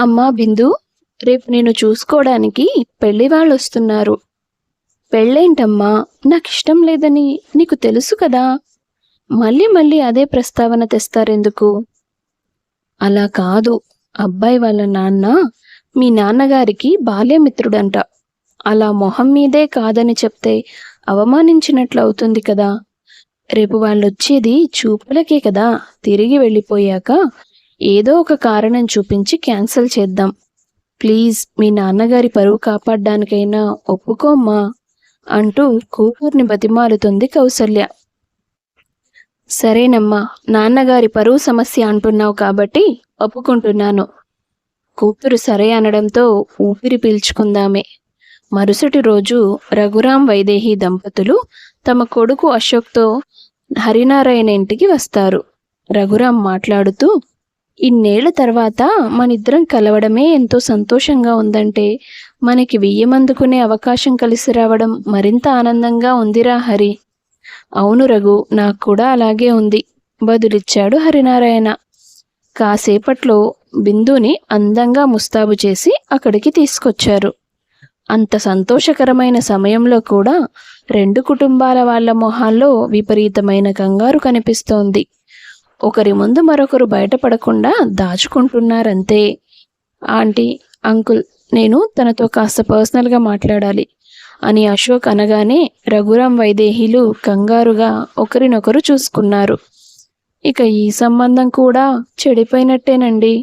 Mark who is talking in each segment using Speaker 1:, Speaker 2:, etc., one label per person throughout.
Speaker 1: అమ్మా బిందు, రేపు నేను చూసుకోవడానికి పెళ్లి వాళ్ళు వస్తున్నారు. పెళ్ళేంటమ్మా, నాకిష్టం లేదని నీకు తెలుసు కదా. మళ్ళీ మళ్ళీ అదే ప్రస్తావన తెస్తారెందుకు? అలా కాదు, అబ్బాయి వాళ్ళ నాన్న మీ నాన్నగారికి బాల్యమిత్రుడంట. అలా మొహం మీదే కాదని చెప్తే అవమానించినట్లు అవుతుంది కదా. రేపు వాళ్ళొచ్చేది చూపులకే కదా. తిరిగి వెళ్ళిపోయాక ఏదో ఒక కారణం చూపించి క్యాన్సిల్ చేద్దాం. ప్లీజ్, మీ నాన్నగారి పరువు కాపాడ్డానికైనా ఒప్పుకోమ్మా అంటూ కూతుర్ని బతిమాలుతుంది కౌసల్య. సరేనమ్మా, నాన్నగారి పరువు సమస్య అంటున్నావు కాబట్టి ఒప్పుకుంటున్నాను. కూతురు సరే అనడంతో ఊపిరి పీల్చుకుందామే. మరుసటి రోజు రఘురాం వైదేహి దంపతులు తమ కొడుకు అశోక్తో హరినారాయణ ఇంటికి వస్తారు. రఘురాం మాట్లాడుతూ, ఇన్నేళ్ల తర్వాత మనిద్దరం కలవడమే ఎంతో సంతోషంగా ఉందంటే మనకి వెయ్యమందుకునే అవకాశం కలిసి రావడం మరింత ఆనందంగా ఉందిరా హరి. అవును రఘు, నాకు కూడా అలాగే ఉంది బదులిచ్చాడు హరినారాయణ. కాసేపట్లో బిందుని అందంగా ముస్తాబు చేసి అక్కడికి తీసుకొచ్చారు. అంత సంతోషకరమైన సమయంలో కూడా రెండు కుటుంబాల వాళ్ళ మొహాల్లో విపరీతమైన కంగారు కనిపిస్తోంది. ఒకరి ముందు మరొకరు బయటపడకుండా దాచుకుంటున్నారంతే. ఆంటీ, అంకుల్, నేను తనతో కాస్త పర్సనల్గా మాట్లాడాలి అని అశోక్ అనగానే రఘురాం వైదేహిలు కంగారుగా ఒకరినొకరు చూసుకున్నారు. ఇక ఈ సంబంధం కూడా చెడిపోయినట్టేనండి.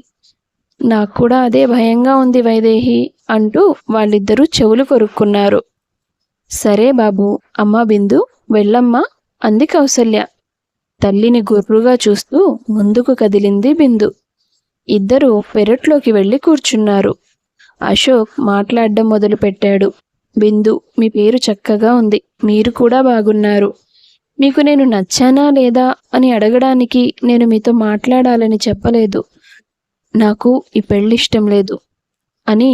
Speaker 1: నాకు కూడా అదే భయంగా ఉంది వైదేహి అంటూ వాళ్ళిద్దరూ చెవులు కొరుక్కున్నారు. సరే బాబు, అమ్మా బిందు వెళ్ళమ్మా అంది కౌసల్య. తల్లిని గుర్రుగా చూస్తూ ముందుకు కదిలింది బిందు. ఇద్దరూ పెరట్లోకి వెళ్ళి కూర్చున్నారు. అశోక్ మాట్లాడడం మొదలుపెట్టాడు. బిందు, మీ పేరు చక్కగా ఉంది, మీరు కూడా బాగున్నారు. మీకు నేను నచ్చానా లేదా అని అడగడానికి నేను మీతో మాట్లాడాలని చెప్పలేదు. నాకు ఈ పెళ్ళిష్టం లేదు అని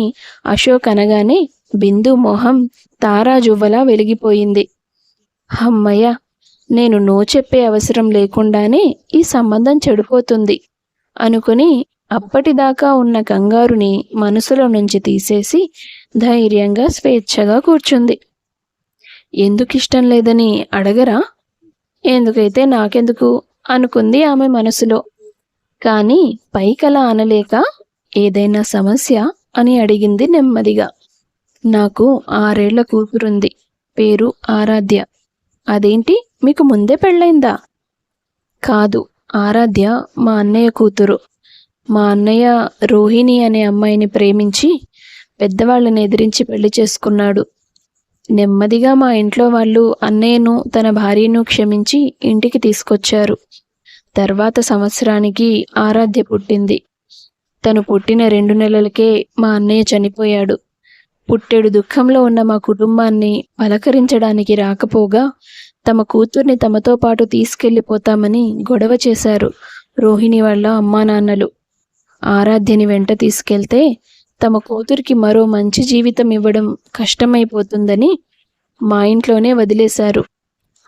Speaker 1: అశోక్ అనగానే బిందు మొహం తారాజువ్వలా వెలిగిపోయింది. హమ్మయ్య, నేను నో చెప్పే అవసరం లేకుండానే ఈ సంబంధం చెడిపోతుంది అనుకుని అప్పటిదాకా ఉన్న కంగారుని మనసులో నుంచి తీసేసి ధైర్యంగా స్వేచ్ఛగా కూర్చుంది. ఎందుకిష్టం లేదని అడగరా? ఎందుకైతే నాకెందుకు అనుకుంది ఆమె మనసులో. కానీ పైకలా అనలేక ఏదైనా సమస్య అని అడిగింది నెమ్మదిగా. నాకు 6 ఏళ్ల కూతురుంది, పేరు ఆరాధ్య. అదేంటి, మీకు ముందే పెళ్ళైందా? కాదు, ఆరాధ్య మా అన్నయ్య కూతురు. మా అన్నయ్య రోహిణి అనే అమ్మాయిని ప్రేమించి పెద్దవాళ్ళని ఎదిరించి పెళ్లి చేసుకున్నాడు. నెమ్మదిగా మా ఇంట్లో వాళ్ళు అన్నయ్యను తన భార్యను క్షమించి ఇంటికి తీసుకొచ్చారు. తర్వాత సంవత్సరానికి ఆరాధ్య పుట్టింది. తను పుట్టిన 2 నెలలకే మా అన్నయ్య చనిపోయాడు. పుట్టెడు దుఃఖంలో ఉన్న మా కుటుంబాన్ని పలకరించడానికి రాకపోగా తమ కూతుర్ని తమతో పాటు తీసుకెళ్ళిపోతామని గొడవ చేశారు రోహిణి వాళ్ళ అమ్మా నాన్నలు. ఆరాధ్యని వెంట తీసుకెళ్తే తమ కూతురికి మరో మంచి జీవితం ఇవ్వడం కష్టమైపోతుందని మా ఇంట్లోనే వదిలేశారు.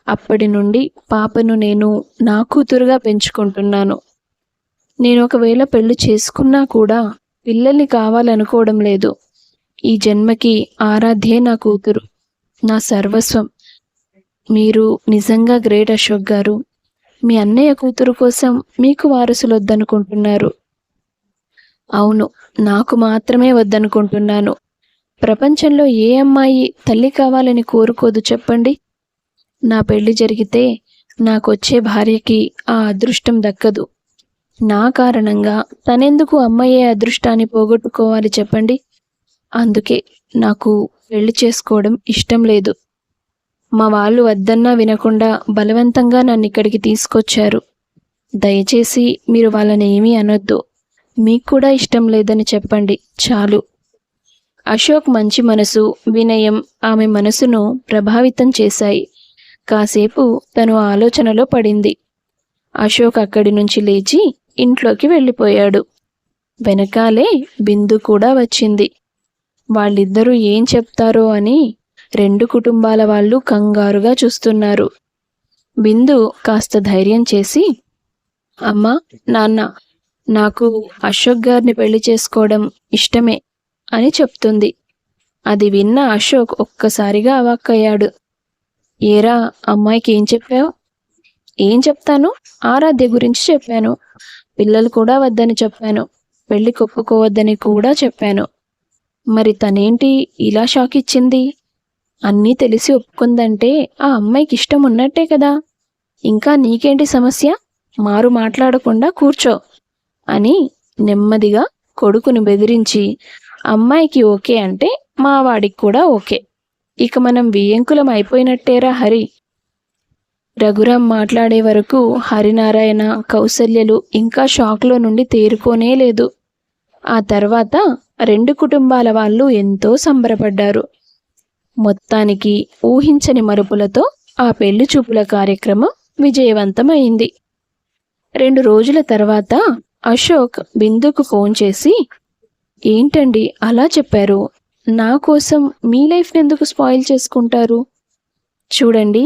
Speaker 1: అప్పటి నుండి పాపను నేను నా కూతురుగా పెంచుకుంటున్నాను. నేను ఒకవేళ పెళ్లి చేసుకున్నా కూడా పిల్లల్ని కావాలనుకోవడం లేదు. ఈ జన్మకి ఆరాధ్యే నా కూతురు, నా సర్వస్వం. మీరు నిజంగా గ్రేట్ అశోక్ గారు. మీ అన్నయ్య కూతురు కోసం మీకు వారసులు వద్దనుకుంటున్నారు. అవును, నాకు మాత్రమే వద్దనుకుంటున్నాను. ప్రపంచంలో ఏ అమ్మాయి తల్లి కావాలని కోరుకోదు చెప్పండి? నా పెళ్లి జరిగితే నాకొచ్చే భార్యకి ఆ అదృష్టం దక్కదు. నా కారణంగా తనెందుకు అమ్మయ్యే అదృష్టాన్ని పోగొట్టుకోవాలి చెప్పండి? అందుకే నాకు పెళ్లి చేసుకోవడం ఇష్టం లేదు. మా వాళ్ళు వద్దన్నా వినకుండా బలవంతంగా నన్ను ఇక్కడికి తీసుకొచ్చారు. దయచేసి మీరు వాళ్ళని ఏమీ అనొద్దు. మీకు కూడా ఇష్టం లేదని చెప్పండి చాలు. అశోక్ మంచి మనసు, వినయం ఆమె మనసును ప్రభావితం చేశాయి. కాసేపు తను ఆలోచనలో పడింది. అశోక్ అక్కడి నుంచి లేచి ఇంట్లోకి వెళ్ళిపోయాడు. వెనకాలే బిందు కూడా వచ్చింది. వాళ్ళిద్దరూ ఏం చెప్తారో అని 2 కుటుంబాల వాళ్ళు కంగారుగా చూస్తున్నారు. బిందు కాస్త ధైర్యం చేసి, అమ్మా, నాన్న, నాకు అశోక్ గారిని పెళ్లి చేసుకోవడం ఇష్టమే అని చెప్తుంది. అది విన్న అశోక్ ఒక్కసారిగా అవాక్కయ్యాడు. ఏరా, అమ్మాయికి ఏం చెప్పావు? ఏం చెప్తాను, ఆరాధ్య గురించి చెప్పాను. పిల్లలు కూడా వద్దని చెప్పాను. పెళ్లి ఒప్పుకోవద్దని కూడా చెప్పాను. మరి తనేంటి ఇలా షాక్ ఇచ్చింది? అన్నీ తెలిసి ఒప్పుకుందంటే ఆ అమ్మాయికి ఇష్టం ఉన్నట్టే కదా. ఇంకా నీకేంటి సమస్య? మారు మాట్లాడకుండా కూర్చో అని నెమ్మదిగా కొడుకుని బెదిరించి, అమ్మాయికి ఓకే అంటే మా వాడికి కూడా ఓకే. ఇక మనం వియ్యంకులం అయిపోయినట్టేరా హరి. రఘురాం మాట్లాడే వరకు హరినారాయణ, కౌసల్యలు ఇంకా షాక్లో నుండి తేరుకోనే లేదు. ఆ తర్వాత రెండు కుటుంబాల వాళ్ళు ఎంతో సంబరపడ్డారు. మొత్తానికి ఊహించని మరుపులతో ఆ పెళ్లి చూపుల కార్యక్రమం విజయవంతమైంది. 2 రోజుల తర్వాత అశోక్ బిందుకు ఫోన్ చేసి, ఏంటండి అలా చెప్పారు? నా కోసం మీ లైఫ్ని ఎందుకు స్పాయిల్ చేసుకుంటారు? చూడండి,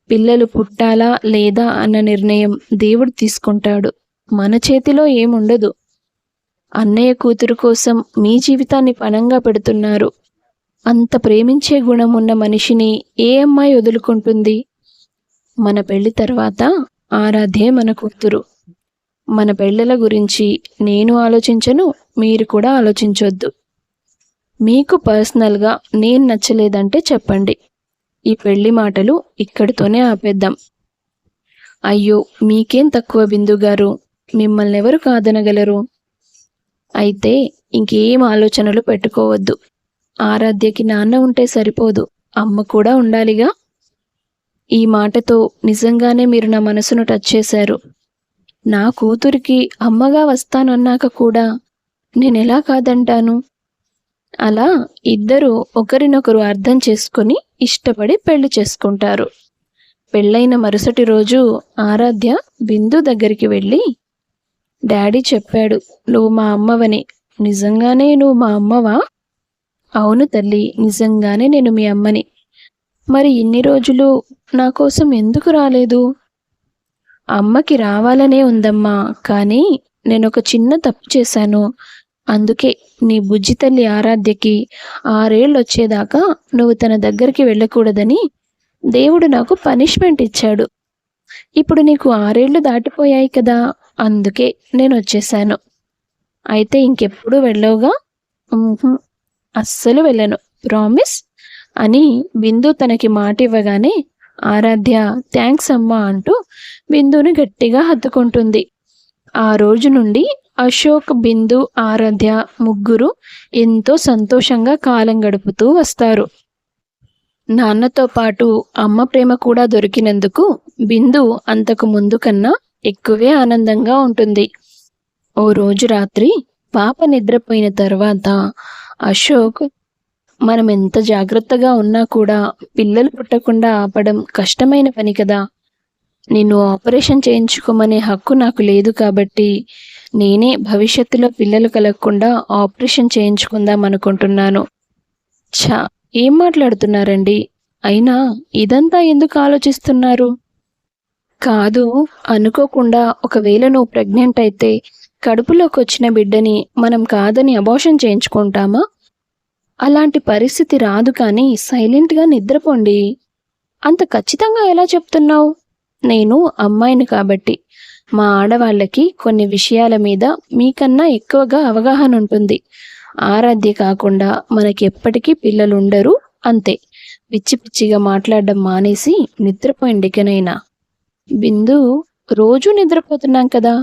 Speaker 1: పిల్లలు పుట్టాలా లేదా అన్న నిర్ణయం దేవుడు తీసుకుంటాడు. మన చేతిలో ఏముండదు. అన్నయ్య కూతురు కోసం మీ జీవితాన్ని పణంగా పెడుతున్నారు. అంత ప్రేమించే గుణం ఉన్న మనిషిని ఏ అమ్మాయి వదులుకుంటుంది? మన పెళ్లి తర్వాత ఆరాధ్యే మన కూతురు. మన పెళ్ళిళ్ళ గురించి నేను ఆలోచించను, మీరు కూడా ఆలోచించొద్దు. మీకు పర్సనల్గా నేను నచ్చలేదంటే చెప్పండి. ఈ పెళ్లి మాటలు ఇక్కడితోనే ఆపేద్దాం. అయ్యో, మీకేం తక్కువ బిందు గారు, మిమ్మల్ని ఎవరు కాదనగలరు? అయితే ఇంకేం ఆలోచనలు పెట్టుకోవద్దు. ఆరాధ్యకి నాన్న ఉంటే సరిపోదు, అమ్మ కూడా ఉండాలిగా. ఈ మాటతో నిజంగానే మీరు నా మనసును టచ్ చేశారు. నా కూతురికి అమ్మగా వస్తానన్నాక కూడా నేనెలా కాదంటాను? అలా ఇద్దరూ ఒకరినొకరు అర్థం చేసుకుని ఇష్టపడి పెళ్లి చేసుకుంటారు. పెళ్ళైన మరుసటి రోజు ఆరాధ్య బిందు దగ్గరికి వెళ్ళి, డాడీ చెప్పాడు నువ్వు మా అమ్మవని. నిజంగానే నువ్వు మా అమ్మవా? అవును తల్లి, నిజంగానే నేను మీ అమ్మని. మరి ఇన్ని రోజులు నా కోసం ఎందుకు రాలేదు? అమ్మకి రావాలనే ఉందమ్మా, కానీ నేనొక చిన్న తప్పు చేశాను. అందుకే నీ బుజ్జి తల్లి ఆరాధ్యకి 6 ఏళ్ళు వచ్చేదాకా నువ్వు తన దగ్గరికి వెళ్ళకూడదని దేవుడు నాకు పనిష్మెంట్ ఇచ్చాడు. ఇప్పుడు నీకు 6 ఏళ్ళు దాటిపోయాయి కదా, అందుకే నేను వచ్చేసాను. అయితే ఇంకెప్పుడు వెళ్ళవుగా? అస్సలు వెళ్ళను, ప్రామిస్ అని బిందు తనకి మాట ఇవ్వగానే ఆరాధ్య థ్యాంక్స్ అమ్మా అంటూ బిందుని గట్టిగా హత్తుకుంటుంది. ఆ రోజు నుండి అశోక్, బిందు, ఆరాధ్య ముగ్గురు ఎంతో సంతోషంగా కాలం గడుపుతూ వస్తారు. నాన్నతో పాటు అమ్మ ప్రేమ కూడా దొరికినందుకు బిందు అంతకు ముందు కన్నా ఎక్కువే ఆనందంగా ఉంటుంది. ఓ రోజు రాత్రి పాప నిద్రపోయిన తర్వాత అశోక్, మనం ఎంత జాగ్రత్తగా ఉన్నా కూడా పిల్లలు పుట్టకుండా ఆపడం కష్టమైన పని కదా. నిన్ను ఆపరేషన్ చేయించుకోమనే హక్కు నాకు లేదు కాబట్టి నేనే భవిష్యత్తులో పిల్లలు కలగకుండా ఆపరేషన్ చేయించుకుందాం అనుకుంటున్నాను. ఛా, ఏం మాట్లాడుతున్నారండి? అయినా ఇదంతా ఎందుకు ఆలోచిస్తున్నారు? కాదు, అనుకోకుండా ఒకవేళ నువ్వు ప్రెగ్నెంట్ అయితే కడుపులోకి వచ్చిన బిడ్డని మనం కాదని అబార్షన్ చేయించుకుంటామా? అలాంటి పరిస్థితి రాదు, కానీ సైలెంట్గా నిద్రపోండి. అంత ఖచ్చితంగా ఎలా చెప్తున్నావు? నేను అమ్మాయిని కాబట్టి మా ఆడవాళ్ళకి కొన్ని విషయాల మీద మీకన్నా ఎక్కువగా అవగాహన ఉంటుంది. ఆరాధ్య కాకుండా మనకి ఎప్పటికీ పిల్లలు ఉండరు, అంతే. పిచ్చి పిచ్చిగా మాట్లాడడం మానేసి నిద్రపోయింది ఇకనైనా. బిందు, రోజూ నిద్రపోతున్నాం కదా,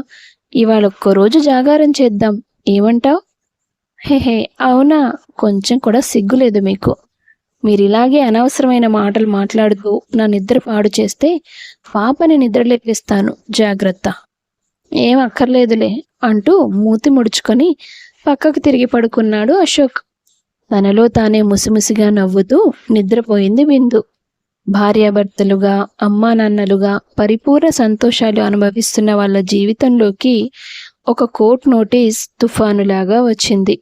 Speaker 1: ఇవాళ ఒక్కరోజు జాగారం చేద్దాం, ఏమంటావ్? హెహే, అవునా? కొంచెం కూడా సిగ్గులేదు మీకు. మీరిలాగే అనవసరమైన మాటలు మాట్లాడుతూ నా నిద్ర పాడు చేస్తే పాపని నిద్రలేపిస్తాను, జాగ్రత్త. ఏం అక్కర్లేదులే అంటూ మూతి ముడుచుకొని పక్కకు తిరిగి పడుకున్నాడు అశోక్. తనలో తానే ముసిముసిగా నవ్వుతూ నిద్రపోయింది బిందు. భార్యాభర్తలుగా, అమ్మా నాన్నలుగా పరిపూర్ణ సంతోషాలు అనుభవిస్తున్న వాళ్ళ జీవితంలోకి ఒక కోర్టు నోటీస్ తుఫానులాగా వచ్చింది.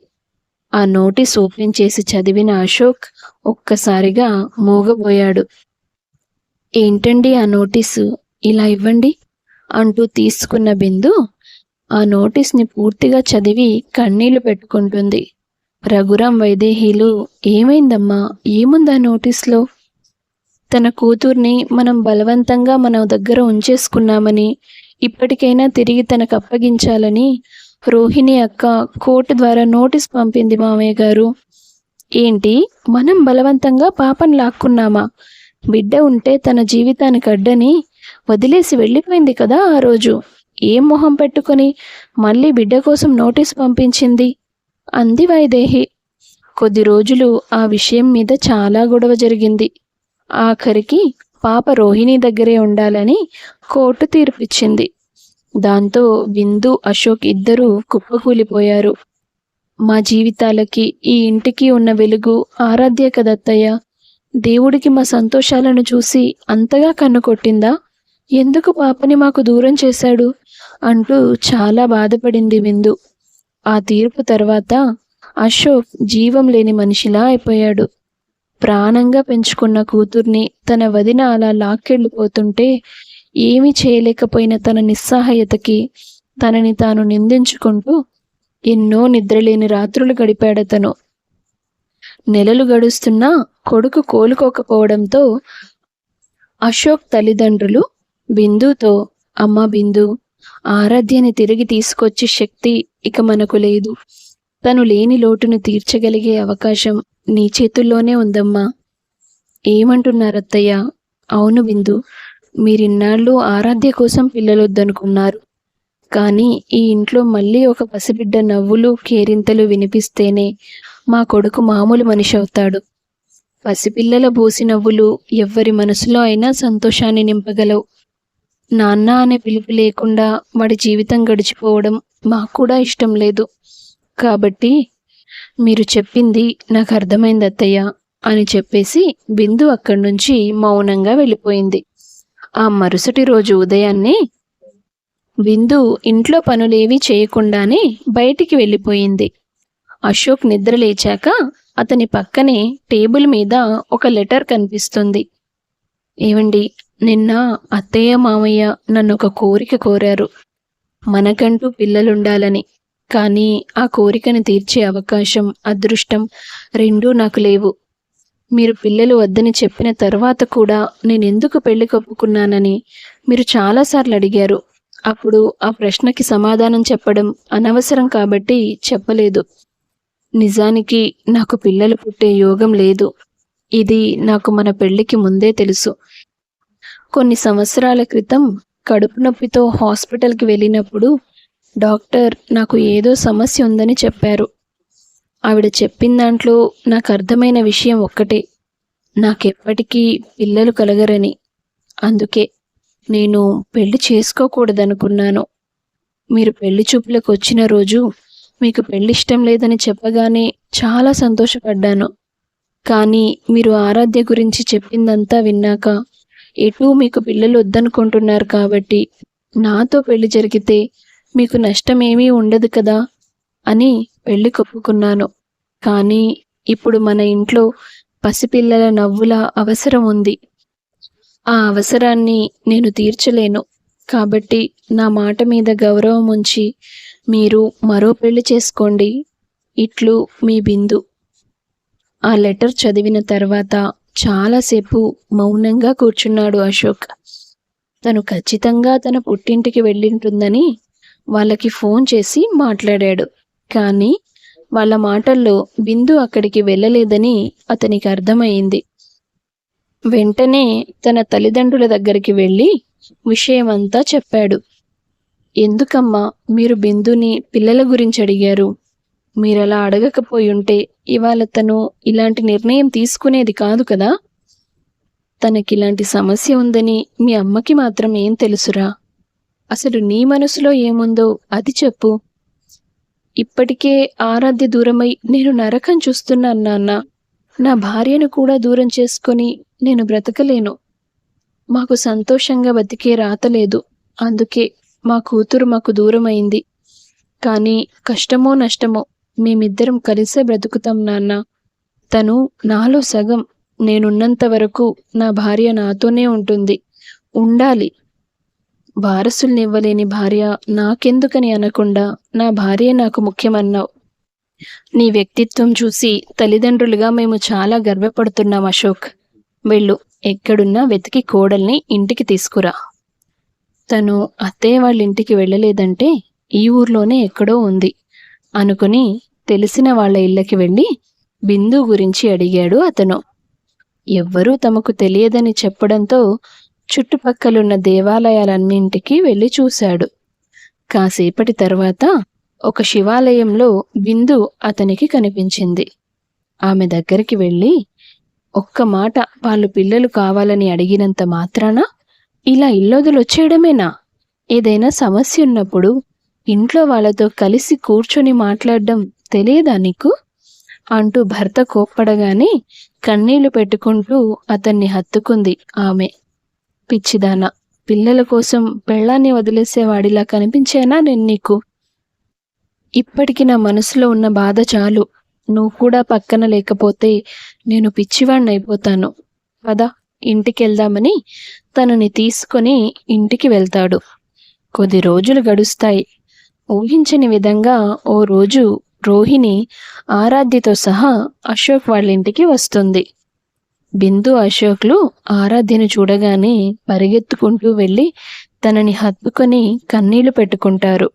Speaker 1: ఆ నోటీస్ ఓపెన్ చేసి చదివిన అశోక్ ఒక్కసారిగా మూగబోయాడు. ఏంటండి ఆ నోటీసు? ఇలా ఇవ్వండి అంటూ తీసుకున్న బిందు ఆ నోటీస్ని పూర్తిగా చదివి కన్నీళ్లు పెట్టుకుంటుంది. రఘురాం వైదేహీలు, ఏమైందమ్మా, ఏముందా నోటీస్లో? తన కూతుర్ని మనం బలవంతంగా మన దగ్గర ఉంచేసుకున్నామని, ఇప్పటికైనా తిరిగి తనకు అప్పగించాలని రోహిణి అక్క కోర్టు ద్వారా నోటీస్ పంపింది మామయ్య గారు. ఏంటి, మనం బలవంతంగా పాపను లాక్కున్నామా? బిడ్డ ఉంటే తన జీవితానికి అడ్డని వదిలేసి వెళ్ళిపోయింది కదా ఆ రోజు. ఏం మొహం పెట్టుకొని మళ్ళీ బిడ్డ కోసం నోటీస్ పంపించింది అంది వైదేహి. కొద్ది రోజులు ఆ విషయం మీద చాలా గొడవ జరిగింది. ఆఖరికి పాప రోహిణి దగ్గరే ఉండాలని కోర్టు తీర్పిచ్చింది. దాంతో విందు, అశోక్ ఇద్దరూ కుప్పకూలిపోయారు. మా జీవితాలకి, ఈ ఇంటికి ఉన్న వెలుగు ఆరాధ్య కదత్తయ్య. దేవుడికి మా సంతోషాలను చూసి అంతగా కన్ను కొట్టిందా? ఎందుకు పాపని మాకు దూరం చేశాడు అంటూ చాలా బాధపడింది విందు. ఆ తీర్పు తర్వాత అశోక్ జీవం లేని మనిషిలా అయిపోయాడు. ప్రాణంగా పెంచుకున్న కూతుర్ని తన వదిన అలా లాక్కెళ్ళిపోతుంటే ఏమీ చేయలేకపోయిన తన నిస్సహాయతకి తనని తాను నిందించుకుంటూ ఎన్నో నిద్రలేని రాత్రులు గడిపాడతను. నెలలు గడుస్తున్నా కొడుకు కోలుకోకపోవడంతో అశోక్ తల్లిదండ్రులు బిందుతో, అమ్మ బిందు, ఆరాధ్యని తిరిగి తీసుకొచ్చే శక్తి ఇక మనకు లేదు. తను లేని లోటును తీర్చగలిగే అవకాశం నీ చేతుల్లోనే ఉందమ్మా. ఏమంటున్నారత్తయ్య? అవును బిందు, మీరిన్నాళ్ళు ఆరాధ్య కోసం పిల్లలొద్దనుకున్నారు. కానీ ఈ ఇంట్లో మళ్ళీ ఒక పసిబిడ్డ నవ్వులు, కేరింతలు వినిపిస్తేనే మా కొడుకు మామూలు మనిషి అవుతాడు. పసిపిల్లల బోసి నవ్వులు ఎవ్వరి మనసులో అయినా సంతోషాన్ని నింపగలవు. నాన్న అనే పిలుపు లేకుండా వాడి జీవితం గడిచిపోవడం మాకు కూడా ఇష్టం లేదు. కాబట్టి మీరు చెప్పింది నాకు అర్థమైంది అత్తయ్య అని చెప్పేసి బిందు అక్కడి నుంచి మౌనంగా వెళ్ళిపోయింది. ఆ మరుసటి రోజు ఉదయాన్నే బిందు ఇంట్లో పనులేవీ చేయకుండానే బయటికి వెళ్ళిపోయింది. అశోక్ నిద్ర లేచాక అతని పక్కనే టేబుల్ మీద ఒక లెటర్ కనిపిస్తుంది. ఏవండి, నిన్న అత్తయ్య మామయ్య నన్ను ఒక కోరిక కోరారు, మనకంటూ పిల్లలుండాలని. కానీ ఆ కోరికను తీర్చే అవకాశం, అదృష్టం రెండూ నాకు లేవు. మీరు పిల్లలు వద్దని చెప్పిన తర్వాత కూడా నేనెందుకు పెళ్లి ఒప్పుకున్నానని మీరు చాలాసార్లు అడిగారు. అప్పుడు ఆ ప్రశ్నకి సమాధానం చెప్పడం అనవసరం కాబట్టి చెప్పలేదు. నిజానికి నాకు పిల్లలు పుట్టే యోగం లేదు. ఇది నాకు మన పెళ్లికి ముందే తెలుసు. కొన్ని సంవత్సరాల క్రితం కడుపు నొప్పితో హాస్పిటల్కి వెళ్ళినప్పుడు డాక్టర్ నాకు ఏదో సమస్య ఉందని చెప్పారు. ఆవిడ చెప్పిన దాంట్లో నాకు అర్థమైన విషయం ఒక్కటే, నాకెప్పటికీ పిల్లలు కలగరని. అందుకే నేను పెళ్లి చేసుకోకూడదనుకున్నాను. మీరు పెళ్లి చూపులకు వచ్చిన రోజు మీకు పెళ్లి ఇష్టం లేదని చెప్పగానే చాలా సంతోషపడ్డాను. కానీ మీరు ఆరాధ్య గురించి చెప్పిందంతా విన్నాక ఎటూ మీకు పిల్లలు వద్దనుకుంటున్నారు కాబట్టి నాతో పెళ్లి జరిగితే మీకు నష్టమేమీ ఉండదు కదా అని పెళ్లి కొప్పుకున్నాను. కానీ ఇప్పుడు మన ఇంట్లో పసిపిల్లల నవ్వుల అవసరం ఉంది. ఆ అవసరాన్ని నేను తీర్చలేను. కాబట్టి నా మాట మీద గౌరవం ఉంచి మీరు మరో పెళ్లి చేసుకోండి. ఇట్లు మీ బిందు. ఆ లెటర్ చదివిన తర్వాత చాలాసేపు మౌనంగా కూర్చున్నాడు అశోక్. తను ఖచ్చితంగా తన పుట్టింటికి వెళ్ళింటుందని వాళ్ళకి ఫోన్ చేసి మాట్లాడాడు. కానీ వాళ్ళ మాటల్లో బిందు అక్కడికి వెళ్ళలేదని అతనికి అర్థమైంది. వెంటనే తన తల్లిదండ్రుల దగ్గరికి వెళ్ళి విషయమంతా చెప్పాడు. ఎందుకమ్మా మీరు బిందుని పిల్లల గురించి అడిగారు? మీరలా అడగకపోయుంటే ఇవాళ తను ఇలాంటి నిర్ణయం తీసుకునేది కాదు కదా. తనకిలాంటి సమస్య ఉందని మీ అమ్మకి మాత్రం ఏం తెలుసురా? అసలు నీ మనసులో ఏముందో అది చెప్పు. ఇప్పటికే ఆరాధ్య దూరమై నేను నరకం చూస్తున్నాను నాన్న. నా భార్యను కూడా దూరం చేసుకొని నేను బ్రతకలేను. మాకు సంతోషంగా బతికే రాతలేదు. అందుకే మా కూతురు మాకు దూరమైంది. కానీ కష్టమో నష్టమో మేమిద్దరం కలిసే బ్రతుకుతాం నాన్న. తను నాలో సగం. నేనున్నంత వరకు నా భార్య నాతోనే ఉంటుంది, ఉండాలి. వారసుల్నివ్వలేని భార్య నాకెందుకని అనకుండా నా భార్యే నాకు ముఖ్యమన్నావు. నీ వ్యక్తిత్వం చూసి తల్లిదండ్రులుగా మేము చాలా గర్వపడుతున్నాం అశోక్. వెళ్ళు, ఎక్కడున్నా వెతికి కోడల్ని ఇంటికి తీసుకురా. తను అత్తయ్య వాళ్ళ ఇంటికి వెళ్ళలేదంటే ఈ ఊర్లోనే ఎక్కడో ఉంది అనుకుని తెలిసిన వాళ్ళ ఇళ్ళకి వెళ్ళి బిందు గురించి అడిగాడు అతను. ఎవ్వరూ తమకు తెలియదని చెప్పడంతో చుట్టుపక్కలున్న దేవాలయాలన్నింటికీ వెళ్ళి చూశాడు. కాసేపటి తర్వాత ఒక శివాలయంలో బిందు అతనికి కనిపించింది. ఆమె దగ్గరికి వెళ్ళి ఒక్క మాట వాళ్ళు పిల్లలు కావాలని అడిగినంత మాత్రాన ఇలా ఇల్లొదిలొచ్చేయడమేనా? ఏదైనా సమస్య ఉన్నప్పుడు ఇంట్లో వాళ్ళతో కలిసి కూర్చొని మాట్లాడడం తెలియదా నీకు? అంటూ భర్త కోప్పడగానే కన్నీళ్లు పెట్టుకుంటూ అతన్ని హత్తుకుంది ఆమె. పిచ్చిదానా, పిల్లల కోసం పెళ్ళాన్ని వదిలేసేవాడిలా కనిపించేనా నేను నీకు? ఇప్పటికి నా మనసులో ఉన్న బాధ చాలు. నువ్వు కూడా పక్కన లేకపోతే నేను పిచ్చివాణ్ణైపోతాను. పద, ఇంటికెళ్దామని తనని తీసుకొని ఇంటికి వెళ్తాడు. కొద్ది రోజులు గడుస్తాయి. ఊహించని విధంగా ఓ రోజు రోహిణి ఆరాధ్యతో సహా అశోక్ వాళ్ళ ఇంటికి వస్తుంది. బిందు, అశోక్లు ఆరాధ్యను చూడగానే పరిగెత్తుకుంటూ వెళ్ళి తనని హత్తుకొని కన్నీళ్లు పెట్టుకుంటారు.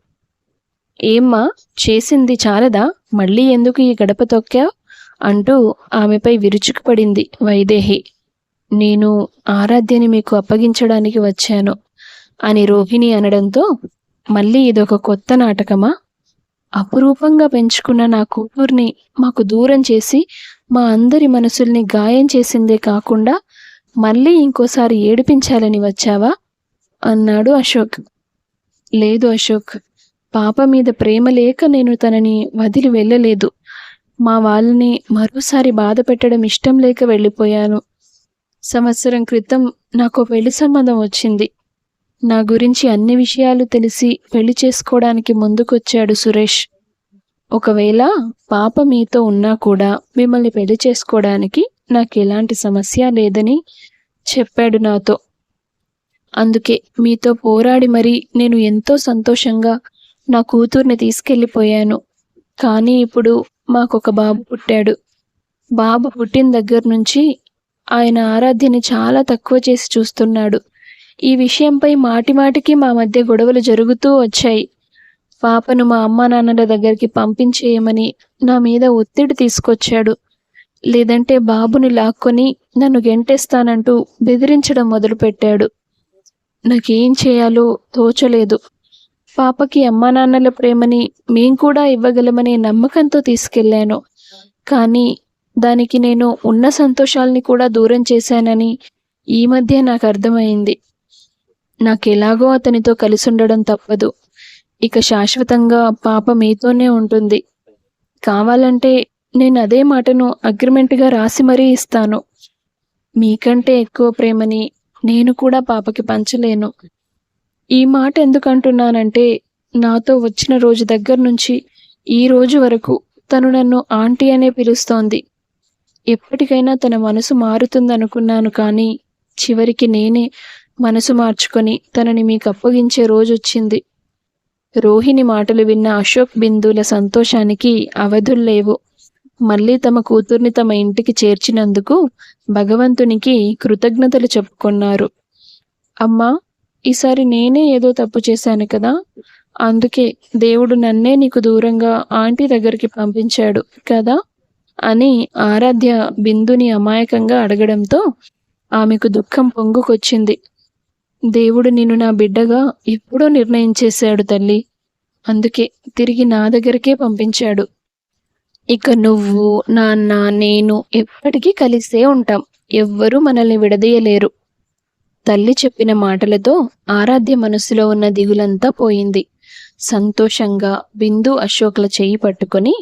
Speaker 1: ఏమ్మా, చేసింది చాలదా? మళ్ళీ ఎందుకు ఈ గడప తొక్కావ్? అంటూ ఆమెపై విరుచుకుపడింది వైదేహి. నేను ఆరాధ్యని మీకు అప్పగించడానికి వచ్చాను అని రోహిణి అనడంతో, మళ్ళీ ఇదొక కొత్త నాటకమా? అపురూపంగా పెంచుకున్న నా కూతుర్ని మాకు దూరం చేసి మా అందరి మనసుల్ని గాయం చేసిందే కాకుండా మళ్ళీ ఇంకోసారి ఏడిపించాలని వచ్చావా? అన్నాడు అశోక్. లేదు అశోక్, పాప మీద ప్రేమ లేక నేను తనని వదిలి వెళ్ళలేదు. మా వాళ్ళని మరోసారి బాధ పెట్టడం ఇష్టం లేక వెళ్ళిపోయాను. సంవత్సరం క్రితం నాకు పెళ్లి సంబంధం వచ్చింది. నా గురించి అన్ని విషయాలు తెలిసి పెళ్లి చేసుకోవడానికి ముందుకొచ్చాడు సురేష్. ఒకవేళ పాప మీతో ఉన్నా కూడా మిమ్మల్ని పెళ్లి చేసుకోవడానికి నాకు ఎలాంటి సమస్య లేదని చెప్పాడు నాతో. అందుకే మీతో పోరాడి మరీ నేను ఎంతో సంతోషంగా నా కూతుర్ని తీసుకెళ్ళిపోయాను. కానీ ఇప్పుడు మాకొక బాబు పుట్టాడు. బాబు పుట్టిన దగ్గర నుంచి ఆయన ఆరాధ్యని చాలా తక్కువ చేసి చూస్తున్నాడు. ఈ విషయంపై మాటిమాటికి మా మధ్య గొడవలు జరుగుతూ వచ్చాయి. పాపను మా అమ్మా నాన్నల దగ్గరికి పంపించేయమని నా మీద ఒత్తిడి తీసుకొచ్చాడు. లేదంటే బాబుని లాక్కొని నన్ను గెంటేస్తానంటూ బెదిరించడం మొదలుపెట్టాడు. నాకేం చేయాలో తోచలేదు. పాపకి అమ్మా నాన్నల ప్రేమని మేం కూడా ఇవ్వగలమనే నమ్మకంతో తీసుకెళ్లాను. కానీ దానికి నేను ఉన్న సంతోషాల్ని కూడా దూరం చేశానని ఈ మధ్య నాకు అర్థమైంది. నాకెలాగో అతనితో కలిసి ఉండడం తప్పదు. ఇక శాశ్వతంగా పాప మీతోనే ఉంటుంది. కావాలంటే నేను అదే మాటను అగ్రిమెంట్గా రాసి మరీ ఇస్తాను. మీకంటే ఎక్కువ ప్రేమని నేను కూడా పాపకి పంచలేను. ఈ మాట ఎందుకంటున్నానంటే, నాతో వచ్చిన రోజు దగ్గర నుంచి ఈ రోజు వరకు తను నన్ను ఆంటీ అనే పిలుస్తోంది. ఎప్పటికైనా తన మనసు మారుతుందనుకున్నాను, కానీ చివరికి నేనే మనసు మార్చుకొని తనని మీకు అప్పగించే రోజు వచ్చింది. రోహిణి మాటలు విన్న అశోక్, బిందుల సంతోషానికి అవధుల్లేవు. మళ్ళీ తమ కూతుర్ని తమ ఇంటికి చేర్చినందుకు భగవంతునికి కృతజ్ఞతలు చెప్పుకున్నారు. అమ్మా, ఈసారి నేనే ఏదో తప్పు చేశాను కదా, అందుకే దేవుడు నన్నే నీకు దూరంగా ఆంటీ దగ్గరికి పంపించాడు కదా అని ఆరాధ్య బిందుని అమాయకంగా అడగడంతో ఆమెకు దుఃఖం పొంగుకొచ్చింది. దేవుడు నిన్ను నా బిడ్డగా ఎప్పుడో నిర్ణయించేశాడు తల్లి. అందుకే తిరిగి నా దగ్గరికే పంపించాడు. ఇక నువ్వు, నాన్న, నేను ఎప్పటికీ కలిసే ఉంటాం. ఎవ్వరూ మనల్ని విడదీయలేరు. తల్లి చెప్పిన మాటలతో ఆరాధ్య మనసులో ఉన్న దిగులంతా పోయింది. సంతోషంగా బిందు అశోక్ల చెయ్యి పట్టుకొని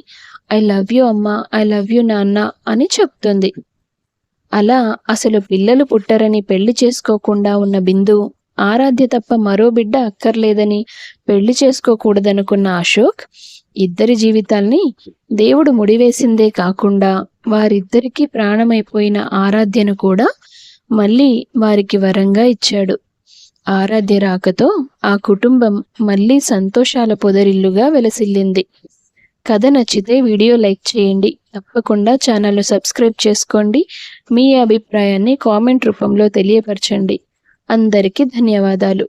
Speaker 1: ఐ లవ్ యూ అమ్మా, ఐ లవ్ యూ నాన్న అని చెప్తుంది. అలా అసలు పిల్లలు పుట్టరని పెళ్లి చేసుకోకుండా ఉన్న బిందు, ఆరాధ్య తప్ప మరో బిడ్డ అక్కర్లేదని పెళ్లి చేసుకోకూడదనుకున్న అశోక్, ఇద్దరి జీవితాల్ని దేవుడు ముడివేసిందే కాకుండా వారిద్దరికీ ప్రాణమైపోయిన ఆరాధ్యను కూడా మళ్ళీ వారికి వరంగా ఇచ్చాడు. ఆరాధ్య రాకతో ఆ కుటుంబం మళ్ళీ సంతోషాల పొదరిల్లుగా వెలసిల్లింది. కథ నచ్చితే వీడియో లైక్ చేయండి. తప్పకుండా ఛానల్ను సబ్స్క్రైబ్ చేసుకోండి. మీ అభిప్రాయాన్ని కామెంట్ రూపంలో తెలియపరచండి. అందరికీ ధన్యవాదాలు.